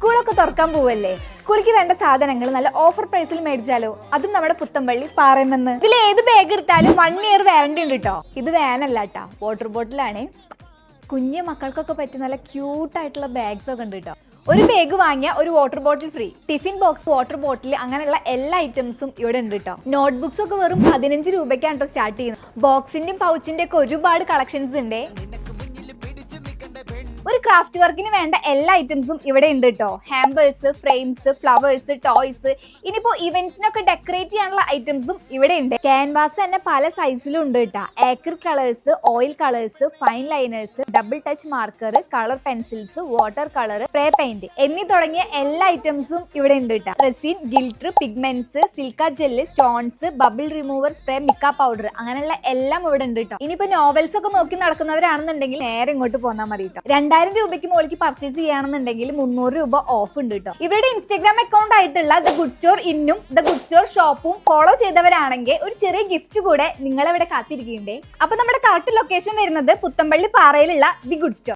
സ്കൂളൊക്കെ തുറക്കാൻ പോവല്ലേ, സ്കൂളിലേക്ക് വേണ്ട സാധനങ്ങൾ നല്ല ഓഫർ പ്രൈസിൽ മേടിച്ചാലോ, അതും നമ്മുടെ പുത്തമ്പള്ളി പാറയമെന്ന്. ഇതിൽ ഏത് ബാഗ് എടുത്താലും 1 ഇയർ വാറണ്ടി ഉണ്ട് കേട്ടോ. ഇത് വാനല്ല കേട്ടോ, വാട്ടർ ബോട്ടിലാണ്. കുഞ്ഞു മക്കൾക്കൊക്കെ പറ്റിയ നല്ല ക്യൂട്ടായിട്ടുള്ള ബാഗ്സ് ഒക്കെ ഉണ്ട് കേട്ടോ. ഒരു ബാഗ് വാങ്ങിയ ഒരു water bottle free. Tiffin box, water bottle, അങ്ങനെയുള്ള എല്ലാ ഐറ്റംസും ഇവിടെ ഉണ്ട് കേട്ടോ. നോട്ട്ബുക്സ് ഒക്കെ വെറും 15 രൂപയ്ക്കാണ് കേട്ടോ സ്റ്റാർട്ട് ചെയ്യുന്നത്. ബോക്സിന്റെയും പൗച്ചിന്റെ ഒക്കെ ഒരുപാട് കളക്ഷൻസ് ഉണ്ട്. ഒരു ക്രാഫ്റ്റ് വർക്കിന് വേണ്ട എല്ലാ ഐറ്റംസും ഇവിടെ ഉണ്ട് കേട്ടോ. ഹാമ്പേഴ്സ്, ഫ്രെയിംസ്, ഫ്ലവേഴ്സ്, ടോയ്സ്, ഇനിയിപ്പോ ഇവന്റ്സിനൊക്കെ ഡെക്കറേറ്റ് ചെയ്യാനുള്ള ഐറ്റംസും ഇവിടെ ഉണ്ട്. ക്യാൻവാസ് തന്നെ പല സൈസിലും ഉണ്ട് കേട്ടോ. ഏക്കർ colours, oil colours, fine liners, double touch marker, colour pencils, water colour, spray paint എന്നീ തുടങ്ങിയ എല്ലാ ഐറ്റംസും ഇവിടെ ഉണ്ട് കേട്ടോ. Resin, glitter, pigments, silica gel, stones, bubble remover, spray, mica powder, അങ്ങനെയുള്ള എല്ലാം ഇവിടെ ഉണ്ട് കേട്ടോ. ഇനിയിപ്പോ നോവൽസ് ഒക്കെ നോക്കി നടക്കുന്നവരാണെന്നുണ്ടെങ്കിൽ നേരെ ഇങ്ങോട്ട് പോന്നാൽ മതി കേട്ടോ. 2000 രൂപയ്ക്ക് മുകളിലേക്ക് പർച്ചേസ് ചെയ്യുകയാണെന്നുണ്ടെങ്കിൽ 300 രൂപ ഓഫ് ഉണ്ട് കേട്ടോ. ഇവരുടെ ഇൻസ്റ്റാഗ്രാം അക്കൗണ്ട് ആയിട്ടുള്ള ദ ഗുഡ് സ്റ്റോർ ഇന്നും ദ ഗുഡ് സ്റ്റോർ ഷോപ്പും ഫോളോ ചെയ്തവരാണെങ്കിൽ ഒരു ചെറിയ ഗിഫ്റ്റ് കൂടെ നിങ്ങളെവിടെ കാത്തിരിക്കുന്നുണ്ടേ. അപ്പൊ നമ്മുടെ കറക്റ്റ് ലൊക്കേഷൻ വരുന്നത് പുത്തമ്പള്ളി പാറയിലുള്ള ദി ഗുഡ് സ്റ്റോർ.